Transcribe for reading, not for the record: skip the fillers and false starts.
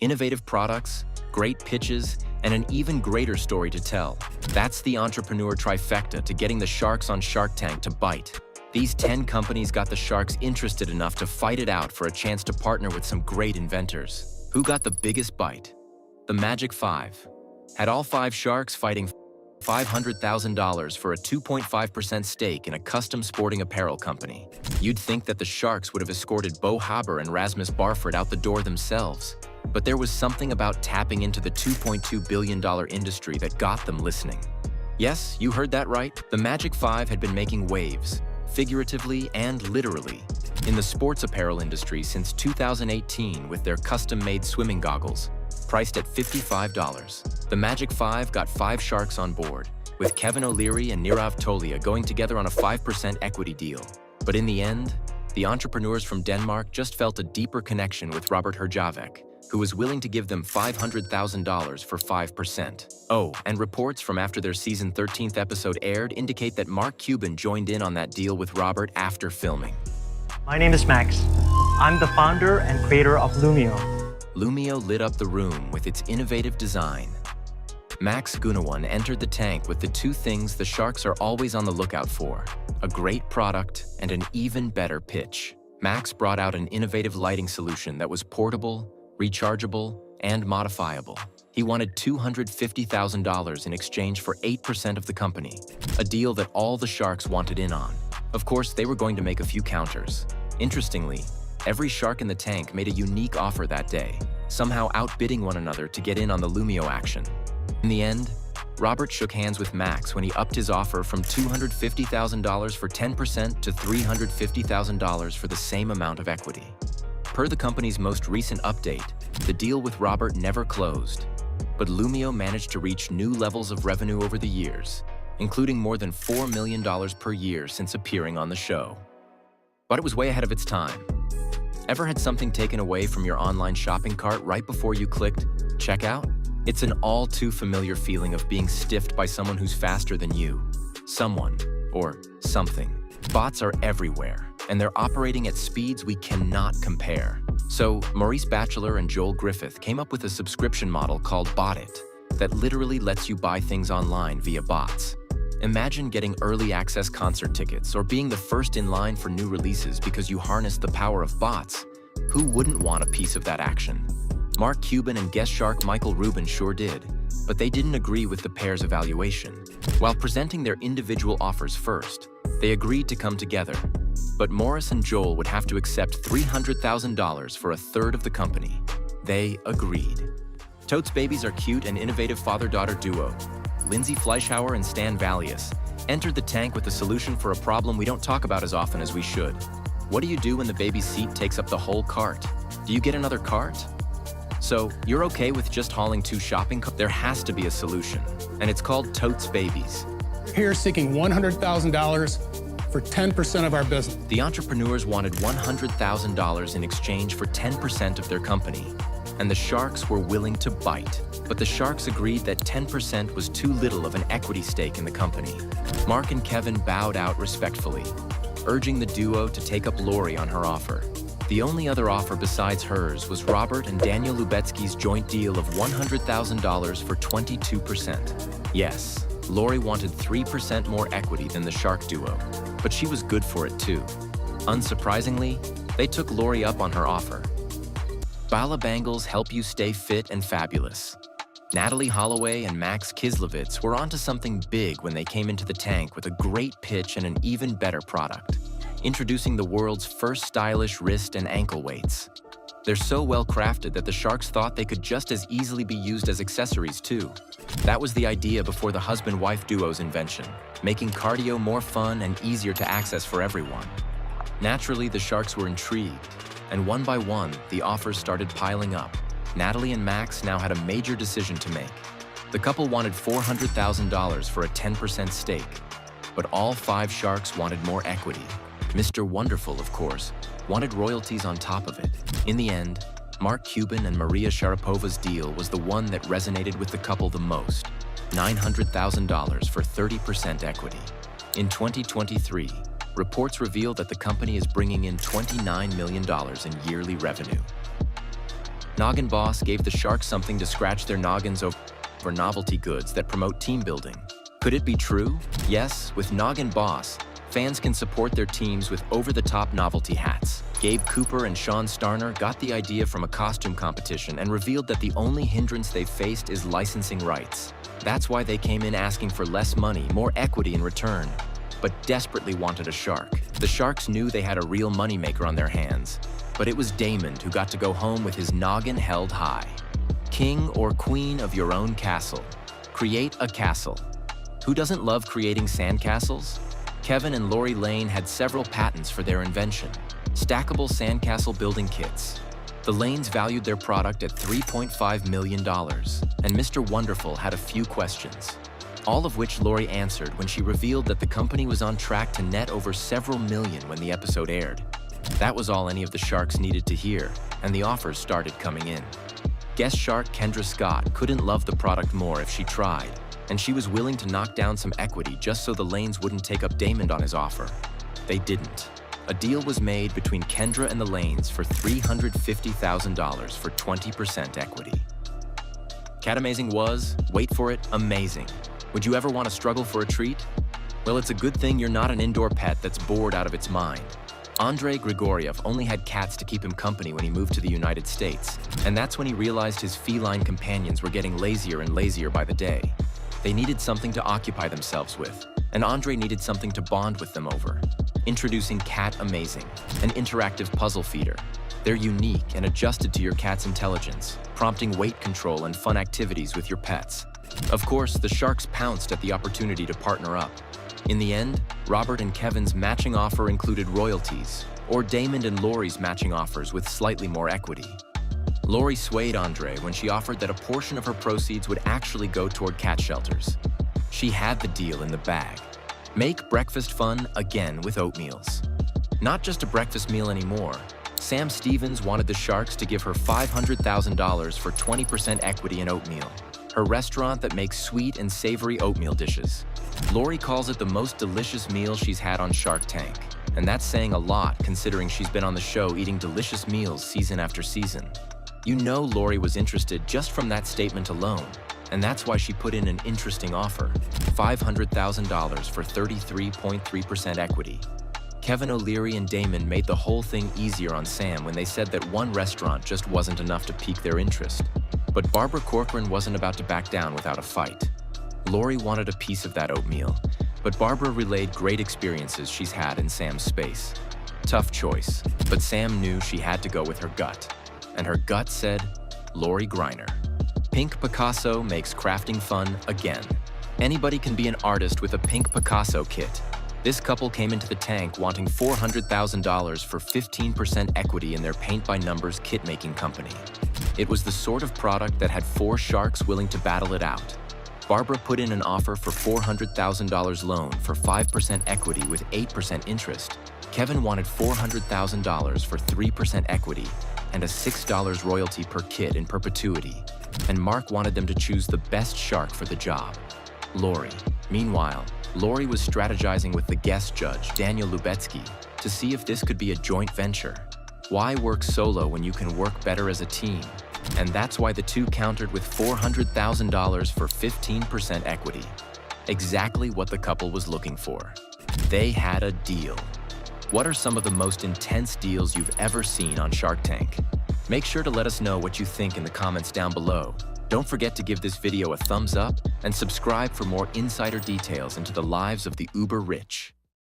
Innovative products, great pitches, and an even greater story to tell. That's the entrepreneur trifecta to getting the sharks on Shark Tank to bite. These 10 companies got the sharks interested enough to fight it out for a chance to partner with some great inventors. Who got the biggest bite? The Magic 5. Had all 5 sharks fighting $500,000 for a 2.5% stake in a custom sporting apparel company. You'd think that the sharks would have escorted Bo Haber and Rasmus Barford out the door themselves. But there was something about tapping into the $2.2 billion industry that got them listening. Yes, you heard that right. The Magic 5 had been making waves, figuratively and literally, in the sports apparel industry since 2018 with their custom-made swimming goggles, priced at $55. The Magic 5 got 5 sharks on board, with Kevin O'Leary and Nirav Tolia going together on a 5% equity deal. But in the end, the entrepreneurs from Denmark just felt a deeper connection with Robert Herjavec, who was willing to give them $500,000 for 5%. Oh, and reports from after their season 13th episode aired indicate that Mark Cuban joined in on that deal with Robert after filming. My name is Max. I'm the founder and creator of Lumio. Lumio lit up the room with its innovative design. Max Gunawan entered the tank with the 2 things the sharks are always on the lookout for: a great product and an even better pitch. Max brought out an innovative lighting solution that was portable, rechargeable, and modifiable. He wanted $250,000 in exchange for 8% of the company, a deal that all the sharks wanted in on. Of course, they were going to make a few counters. Interestingly, every shark in the tank made a unique offer that day, somehow outbidding one another to get in on the Lumio action. In the end, Robert shook hands with Max when he upped his offer from $250,000 for 10% to $350,000 for the same amount of equity. Per the company's most recent update, the deal with Robert never closed, but Lumio managed to reach new levels of revenue over the years, including more than $4 million per year since appearing on the show. But it was way ahead of its time. Ever had something taken away from your online shopping cart right before you clicked checkout? It's an all too familiar feeling of being stiffed by someone who's faster than you. Someone, or something. Bots are everywhere, and they're operating at speeds we cannot compare. So, Maurice Batchelor and Joel Griffith came up with a subscription model called Bot It that literally lets you buy things online via bots. Imagine getting early access concert tickets or being the first in line for new releases because you harness the power of bots. Who wouldn't want a piece of that action? Mark Cuban and guest shark Michael Rubin sure did, but they didn't agree with the pair's evaluation. While presenting their individual offers first, they agreed to come together. But Morris and Joel would have to accept $300,000 for a third of the company. They agreed. Totes babies are cute and innovative father-daughter duo. Lindsay Fleischhauer and Stan Valius entered the tank with a solution for a problem we don't talk about as often as we should. What do you do when the baby's seat takes up the whole cart? Do you get another cart? So, you're okay with just hauling 2 shopping carts? There has to be a solution, and it's called Totes Babies. Here seeking $100,000 for 10% of our business. The entrepreneurs wanted $100,000 in exchange for 10% of their company, and the sharks were willing to bite. But the sharks agreed that 10% was too little of an equity stake in the company. Mark and Kevin bowed out respectfully, urging the duo to take up Lori on her offer. The only other offer besides hers was Robert and Daniel Lubetsky's joint deal of $100,000 for 22%. Yes, Lori wanted 3% more equity than the shark duo, but she was good for it too. Unsurprisingly, they took Lori up on her offer. Bala Bangles help you stay fit and fabulous. Natalie Holloway and Max Kislovitz were onto something big when they came into the tank with a great pitch and an even better product, introducing the world's first stylish wrist and ankle weights. They're so well crafted that the sharks thought they could just as easily be used as accessories too. That was the idea before the husband-wife duo's invention, making cardio more fun and easier to access for everyone. Naturally, the sharks were intrigued, and one by one, the offers started piling up. Natalie and Max now had a major decision to make. The couple wanted $400,000 for a 10% stake, but all 5 sharks wanted more equity. Mr. Wonderful, of course, wanted royalties on top of it. In the end, Mark Cuban and Maria Sharapova's deal was the one that resonated with the couple the most: $900,000 for 30% equity. In 2023, reports reveal that the company is bringing in $29 million in yearly revenue. Noggin Boss gave the sharks something to scratch their noggins over novelty goods that promote team building. Could it be true? Yes, with Noggin Boss, fans can support their teams with over-the-top novelty hats. Gabe Cooper and Sean Starner got the idea from a costume competition and revealed that the only hindrance they've faced is licensing rights. That's why they came in asking for less money, more equity in return, but desperately wanted a shark. The Sharks knew they had a real moneymaker on their hands, but it was Damon who got to go home with his noggin held high. King or queen of your own castle. Create a castle. Who doesn't love creating sandcastles? Kevin and Lori Lane had several patents for their invention, stackable sandcastle building kits. The Lanes valued their product at $3.5 million, and Mr. Wonderful had a few questions, all of which Lori answered when she revealed that the company was on track to net over several million when the episode aired. That was all any of the Sharks needed to hear, and the offers started coming in. Guest shark Kendra Scott couldn't love the product more if she tried, and she was willing to knock down some equity just so the Lanes wouldn't take up Damon on his offer. They didn't. A deal was made between Kendra and the Lanes for $350,000 for 20% equity. Cat Amazing was, wait for it, amazing. Would you ever want to struggle for a treat? Well, it's a good thing you're not an indoor pet that's bored out of its mind. Andrei Grigoriev only had cats to keep him company when he moved to the United States, and that's when he realized his feline companions were getting lazier and lazier by the day. They needed something to occupy themselves with, and Andrei needed something to bond with them over. Introducing Cat Amazing, an interactive puzzle feeder. They're unique and adjusted to your cat's intelligence, prompting weight control and fun activities with your pets. Of course, the Sharks pounced at the opportunity to partner up. In the end, Robert and Kevin's matching offer included royalties, or Damon and Lori's matching offers with slightly more equity. Lori swayed Andrei when she offered that a portion of her proceeds would actually go toward cat shelters. She had the deal in the bag. Make breakfast fun again with oatmeals. Not just a breakfast meal anymore. Sam Stevens wanted the Sharks to give her $500,000 for 20% equity in oatmeal, her restaurant that makes sweet and savory oatmeal dishes. Lori calls it the most delicious meal she's had on Shark Tank, and that's saying a lot considering she's been on the show eating delicious meals season after season. You know Lori was interested just from that statement alone, and that's why she put in an interesting offer, $500,000 for 33.3% equity. Kevin O'Leary and Damon made the whole thing easier on Sam when they said that one restaurant just wasn't enough to pique their interest. But Barbara Corcoran wasn't about to back down without a fight. Lori wanted a piece of that oatmeal, but Barbara relayed great experiences she's had in Sam's space. Tough choice, but Sam knew she had to go with her gut. And her gut said, Lori Greiner. Pink Picasso makes crafting fun again. Anybody can be an artist with a Pink Picasso kit. This couple came into the tank wanting $400,000 for 15% equity in their paint-by-numbers kit-making company. It was the sort of product that had 4 sharks willing to battle it out. Barbara put in an offer for $400,000 loan for 5% equity with 8% interest. Kevin wanted $400,000 for 3% equity and a $6 royalty per kit in perpetuity. And Mark wanted them to choose the best shark for the job, Lori. Meanwhile, Lori was strategizing with the guest judge, Daniel Lubetsky, to see if this could be a joint venture. Why work solo when you can work better as a team? And that's why the two countered with $400,000 for 15% equity. Exactly what the couple was looking for. They had a deal. What are some of the most intense deals you've ever seen on Shark Tank? Make sure to let us know what you think in the comments down below. Don't forget to give this video a thumbs up and subscribe for more insider details into the lives of the uber rich.